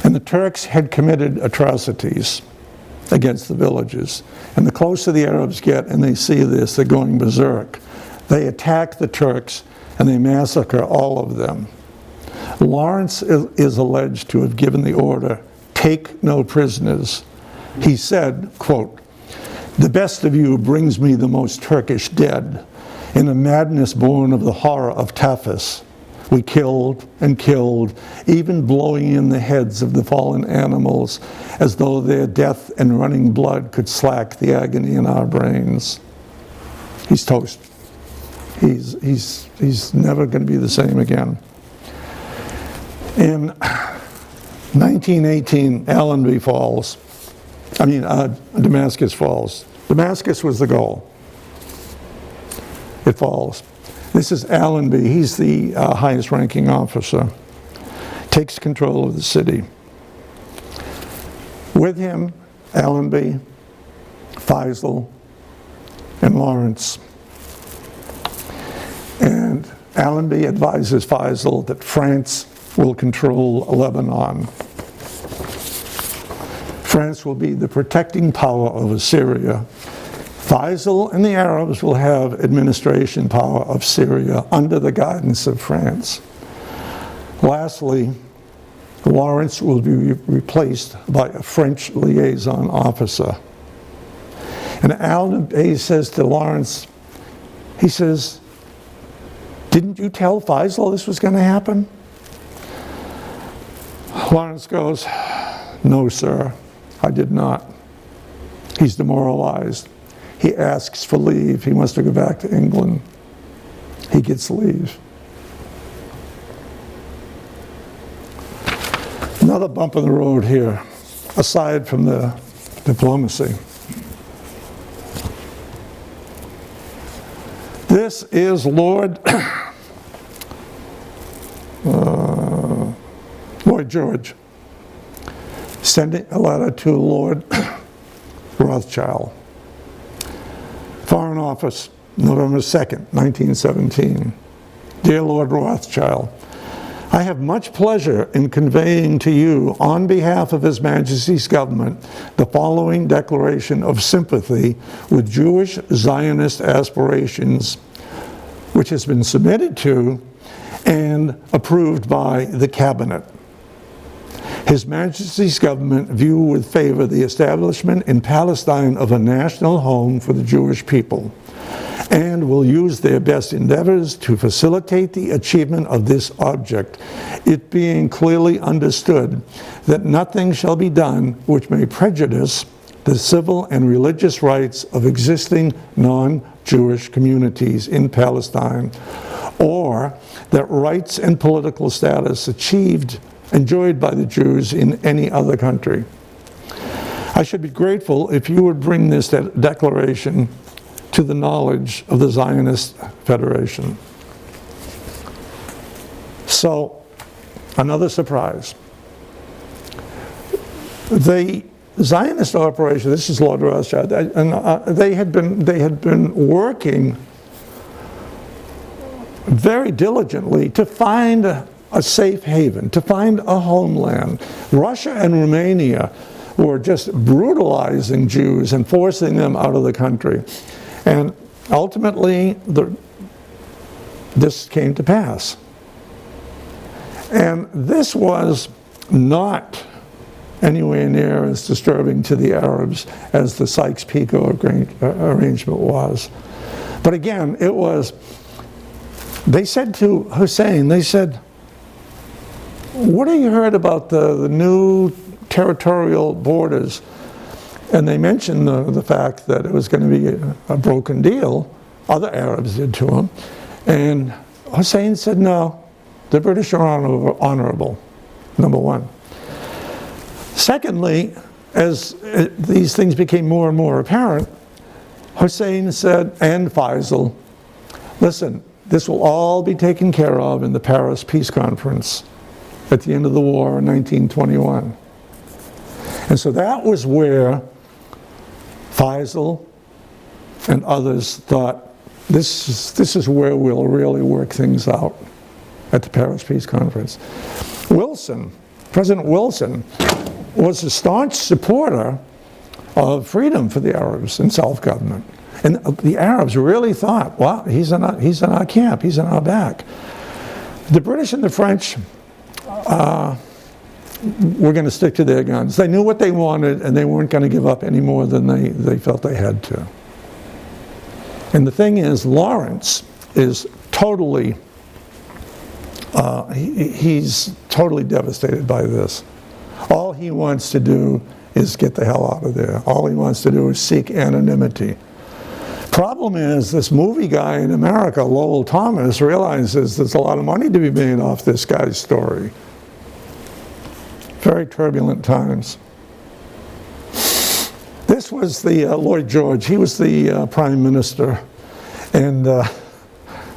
And the Turks had committed atrocities against the villages. And the closer the Arabs get and they see this, they're going berserk. They attack the Turks and they massacre all of them. Lawrence is alleged to have given the order, "Take no prisoners." He said, quote, "The best of you brings me the most Turkish dead. In a madness born of the horror of Tafis, we killed and killed, even blowing in the heads of the fallen animals, as though their death and running blood could slack the agony in our brains." He's toast. He's never going to be the same again. In 1918, Allenby falls. Damascus falls. Damascus was the goal. It falls. This is Allenby. He's the highest ranking officer. Takes control of the city. With him, Allenby, Faisal, and Lawrence. And Allenby advises Faisal that France will control Lebanon. France will be the protecting power over Syria. Faisal and the Arabs will have administration power of Syria under the guidance of France. Lastly, Lawrence will be replaced by a French liaison officer. And Allenby says to Lawrence, he says, "Didn't you tell Faisal this was going to happen?" Lawrence goes, "No, sir, I did not." He's demoralized. He asks for leave. He wants to go back to England. He gets leave. Another bump in the road here, aside from the diplomacy. This is Lloyd George sending a letter to Lord Rothschild. Foreign Office, November 2nd, 1917. Dear Lord Rothschild, I have much pleasure in conveying to you, on behalf of His Majesty's government, the following declaration of sympathy with Jewish Zionist aspirations, which has been submitted to and approved by the Cabinet. His Majesty's government view with favor the establishment in Palestine of a national home for the Jewish people, and will use their best endeavors to facilitate the achievement of this object, it being clearly understood that nothing shall be done which may prejudice the civil and religious rights of existing non-Jewish communities in Palestine, or that rights and political status enjoyed by the Jews in any other country. I should be grateful if you would bring this declaration to the knowledge of the Zionist Federation. So, another surprise. The Zionist operation, this is Lord Rothschild, and they had been working very diligently to find a safe haven, to find a homeland. Russia and Romania were just brutalizing Jews and forcing them out of the country. And ultimately, this came to pass. And this was not anywhere near as disturbing to the Arabs as the Sykes-Picot arrangement was. But again, it was, they said to Hussein, they said, what have you heard about the new territorial borders? And they mentioned the fact that it was going to be a broken deal. Other Arabs did to him. And Hussein said, no, the British are honorable, number one. Secondly, as these things became more and more apparent, Hussein said, and Faisal, listen, this will all be taken care of in the Paris Peace Conference at the end of the war in 1921. And so that was where Faisal and others thought, this is where we'll really work things out, at the Paris Peace Conference. President Wilson, was a staunch supporter of freedom for the Arabs and self-government. And the Arabs really thought, well, he's in our camp, he's in our back. The British and the French were going to stick to their guns. They knew what they wanted, and they weren't going to give up any more than they felt they had to. And the thing is, Lawrence is totally, he's totally devastated by this. All he wants to do is get the hell out of there. All he wants to do is seek anonymity. Problem is, this movie guy in America, Lowell Thomas, realizes there's a lot of money to be made off this guy's story. Very turbulent times. This was the Lloyd George. He was the prime minister, and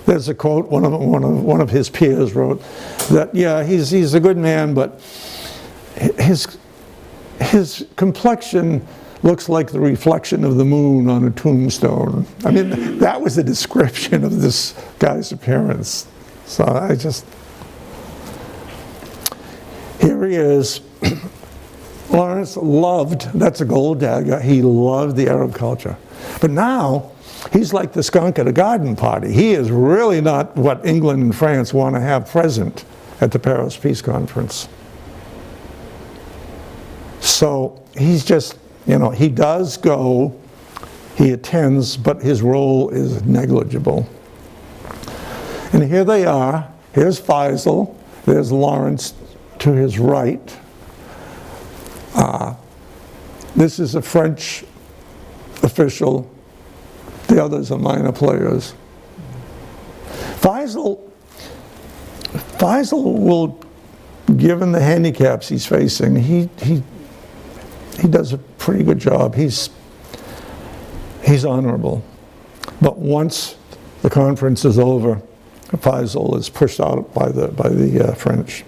there's a quote one of his peers wrote that, yeah, he's a good man, but his complexion looks like the reflection of the moon on a tombstone. I mean, that was the description of this guy's appearance. So here he is. Lawrence loved, that's a gold dagger, he loved the Arab culture. But now, he's like the skunk at a garden party. He is really not what England and France want to have present at the Paris Peace Conference. So he's just, he does go, he attends, but his role is negligible. And here they are. Here's Faisal. There's Lawrence to his right. This is a French official. The others are minor players. Faisal will, given the handicaps he's facing, he does a pretty good job. He's honorable. But once the conference is over, Faisal is pushed out by the French.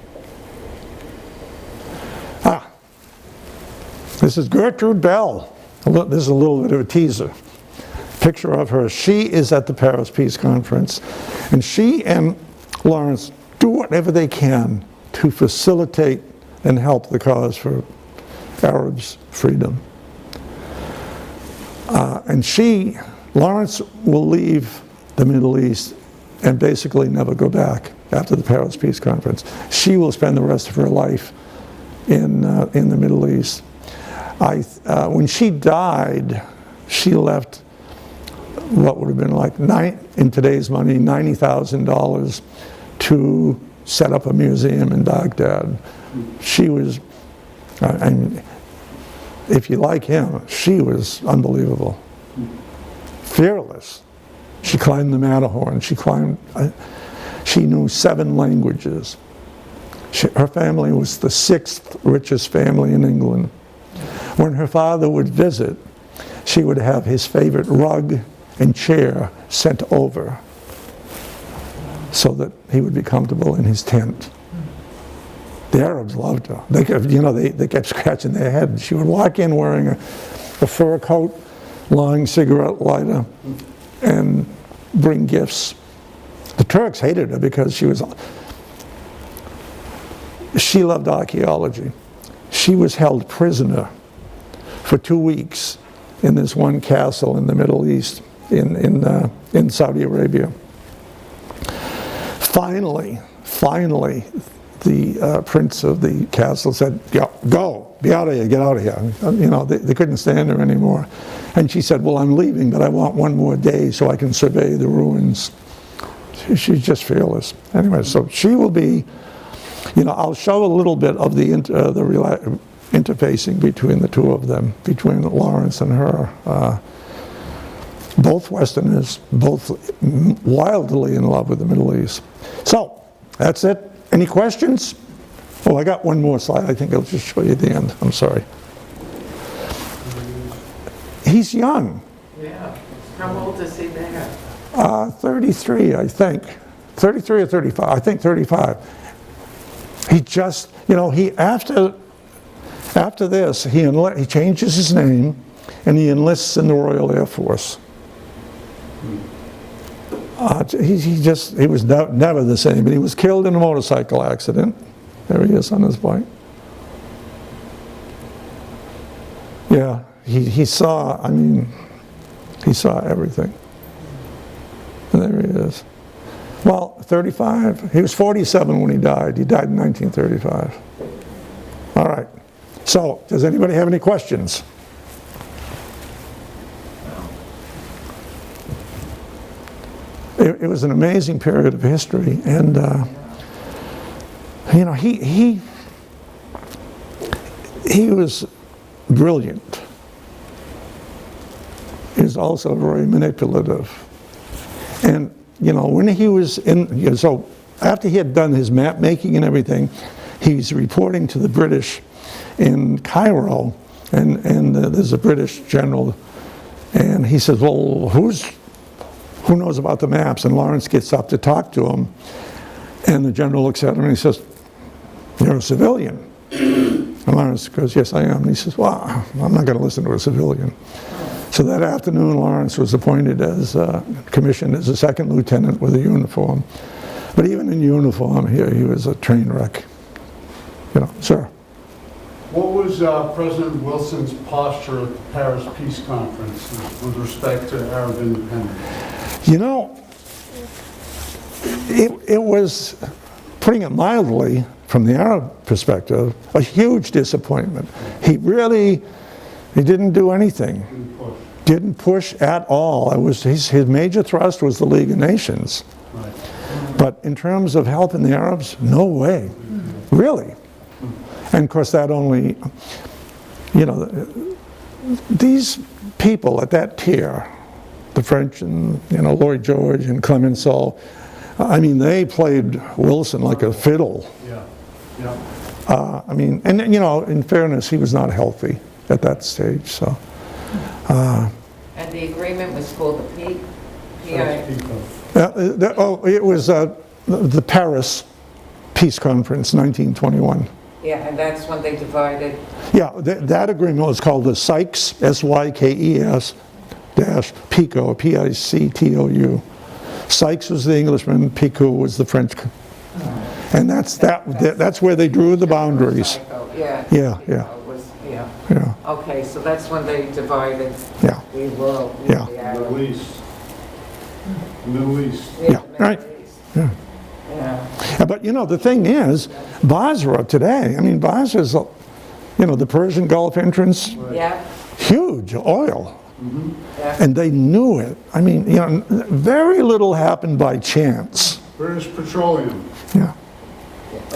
This is Gertrude Bell. This is a little bit of a teaser. Picture of her. She is at the Paris Peace Conference, and she and Lawrence do whatever they can to facilitate and help the cause for Arabs' freedom. And Lawrence will leave the Middle East and basically never go back after the Paris Peace Conference. She will spend the rest of her life in the Middle East. When she died, she left what would have been like, in today's money, $90,000 to set up a museum in Baghdad. She was, I mean, if you like him, she was unbelievable. Fearless. She climbed the Matterhorn. She knew 7 languages. Her family was the 6th richest family in England. When her father would visit, she would have his favorite rug and chair sent over so that he would be comfortable in his tent. The Arabs loved her. They kept scratching their head. She would walk in wearing a fur coat, long cigarette lighter, and bring gifts. The Turks hated her because she loved archaeology. She was held prisoner for 2 weeks in this one castle in the Middle East, in Saudi Arabia. Finally, the prince of the castle said, "Yeah, go, be out of here, get out of here." They couldn't stand her anymore. And she said, "Well, I'm leaving, but I want 1 more day so I can survey the ruins." She's just fearless. Anyway, so she will be, I'll show a little bit of the interfacing between the two of them, between Lawrence and her. Both Westerners, both wildly in love with the Middle East. So, that's it. Any questions? Oh, I got one more slide. I think I'll just show you at the end. I'm sorry. He's young.
Yeah. How old is he there?
33, I think. 33 or 35. I think 35. He just, after this, he changes his name and he enlists in the Royal Air Force. He was never the same, but he was killed in a motorcycle accident. There he is on his bike. Yeah, he saw everything. And there he is. Well, 35, he was 47 when he died. He died in 1935. All right. So, does anybody have any questions? It was an amazing period of history, and he was brilliant. He was also very manipulative, and when he was so after he had done his map making and everything, he's reporting to the British in Cairo, and there's a British general, and he says, "Well, who knows about the maps?" And Lawrence gets up to talk to him, and the general looks at him and he says, "You're a civilian." And Lawrence goes, "Yes, I am." And he says, "Well, I'm not going to listen to a civilian." So that afternoon, Lawrence was appointed commissioned as a 2nd lieutenant with a uniform. But even in uniform, he was a train wreck. Sir.
What was President Wilson's posture at the Paris Peace Conference with respect to Arab independence?
It was, putting it mildly, from the Arab perspective, a huge disappointment. He didn't do anything. Didn't push at all. His major thrust was the League of Nations.
Right.
But in terms of helping the Arabs, no way. Really. And of course that only, these people at that tier, the French and, Lloyd George and Clemenceau, they played Wilson like a fiddle.
Yeah.
In fairness, he was not healthy at that stage, so.
And the agreement was called the P?
It was the Paris Peace Conference, 1921.
Yeah, and that's when they divided.
Yeah, that agreement was called the Sykes, S-Y-K-E-S, -Picot, P-I-C-T-O-U. Sykes was the Englishman, Picot was the French. And that's where they drew the boundaries.
Yeah.
Yeah. Yeah.
Okay, so that's when they divided
Yeah.
the world.
Yeah.
Middle East.
Yeah, right. Yeah.
Yeah.
But the thing is, Basra today, I mean, Basra's, the Persian Gulf entrance,
Yeah,
huge oil.
yeah.
And they knew it. I mean, very little happened by chance.
British Petroleum.
Yeah.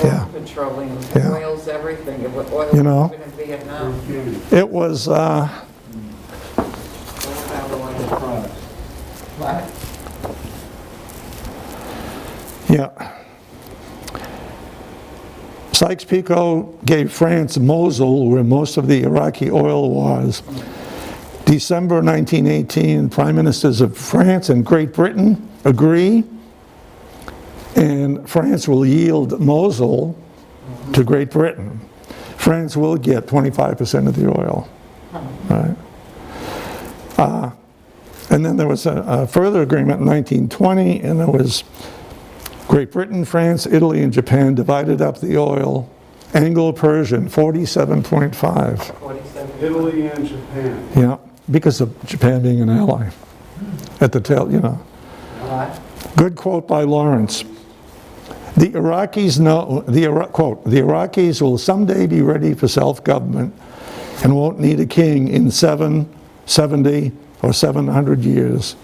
Yeah.
Oil, petroleum,
Yeah.
oil's everything. Oil
You know.
even in Vietnam.
It was,
All about oil. What?
yeah. Sykes-Picot gave France Mosul, where most of the Iraqi oil was. December 1918, prime ministers of France and Great Britain agree, and France will yield Mosul to Great Britain. France will get 25% of the oil. Right? And then there was a further agreement in 1920, and there was Great Britain, France, Italy, and Japan divided up the oil. Anglo-Persian, 47.5.
47.
Italy and Japan.
Yeah, because of Japan being an ally at the tail,
What?
Good quote by Lawrence. The Iraqis know, quote, the Iraqis will someday be ready for self-government and won't need a king in 7, 70, or 700 years.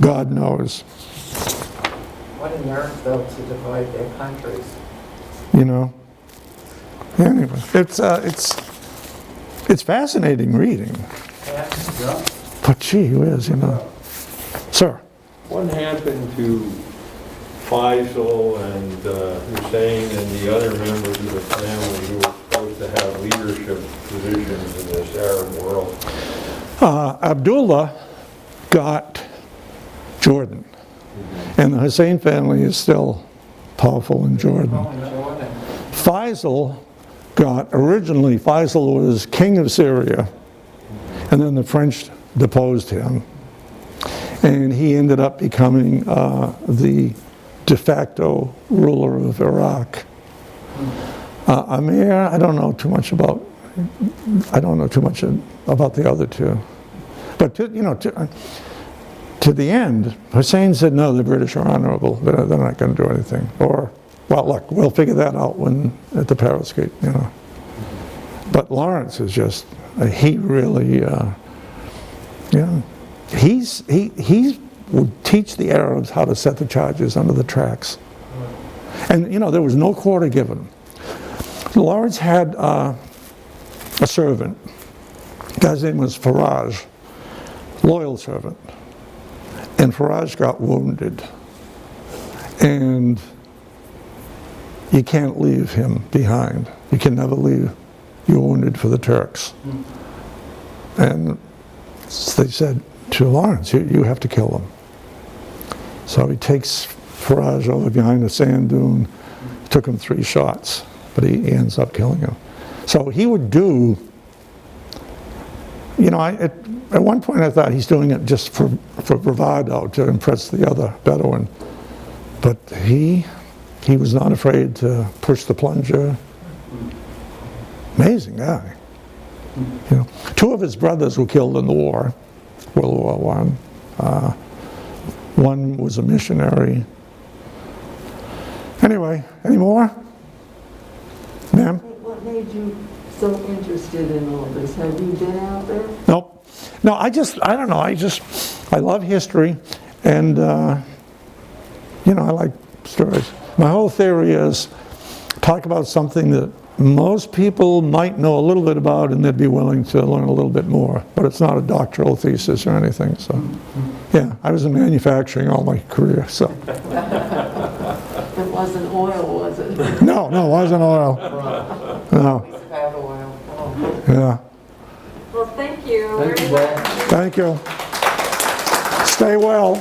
God knows.
What a nerve, though, to divide their countries.
Anyway, it's fascinating reading.
Yeah.
Yeah.
But gee whiz, Sir.
What happened to Faisal and Hussein and the other members of the family who were supposed to have leadership positions in this Arab world?
Abdullah got Jordan. And the Hussein family is still powerful in Jordan.
Oh, in Jordan.
Originally Faisal was king of Syria, and then the French deposed him. And he ended up becoming the de facto ruler of Iraq. Amir, I don't know too much about the other two. But to the end, Hussein said, no, the British are honorable. They're not going to do anything. Or, well, look, we'll figure that out at the Paris Gate, But Lawrence is just, he really, he would teach the Arabs how to set the charges under the tracks. And, there was no quarter given. Lawrence had a servant. The guy's name was Faraj, loyal servant. And Faraj got wounded. And you can't leave him behind. You can never leave you wounded for the Turks. And they said to Lawrence, you have to kill them. So he takes Faraj over behind a sand dune, took him 3 shots, but he ends up killing him. So he would do, at one point I thought he's doing it just for bravado, to impress the other Bedouin. But he was not afraid to push the plunger. Amazing guy. 2 of his brothers were killed in the war, World War I. One was a missionary. Anyway, any more? Ma'am?
What made you so interested in all this? Have you been out there?
Nope. No, I don't know, I love history, and, I like stories. My whole theory is talk about something that most people might know a little bit about and they'd be willing to learn a little bit more, but it's not a doctoral thesis or anything, so. Yeah, I was in manufacturing all my career, so.
It wasn't oil, was it?
No, it wasn't oil. No,
It's about oil. Oh.
yeah.
Well, thank you
Thank you,
very much.
Bob.
Thank you. Stay well.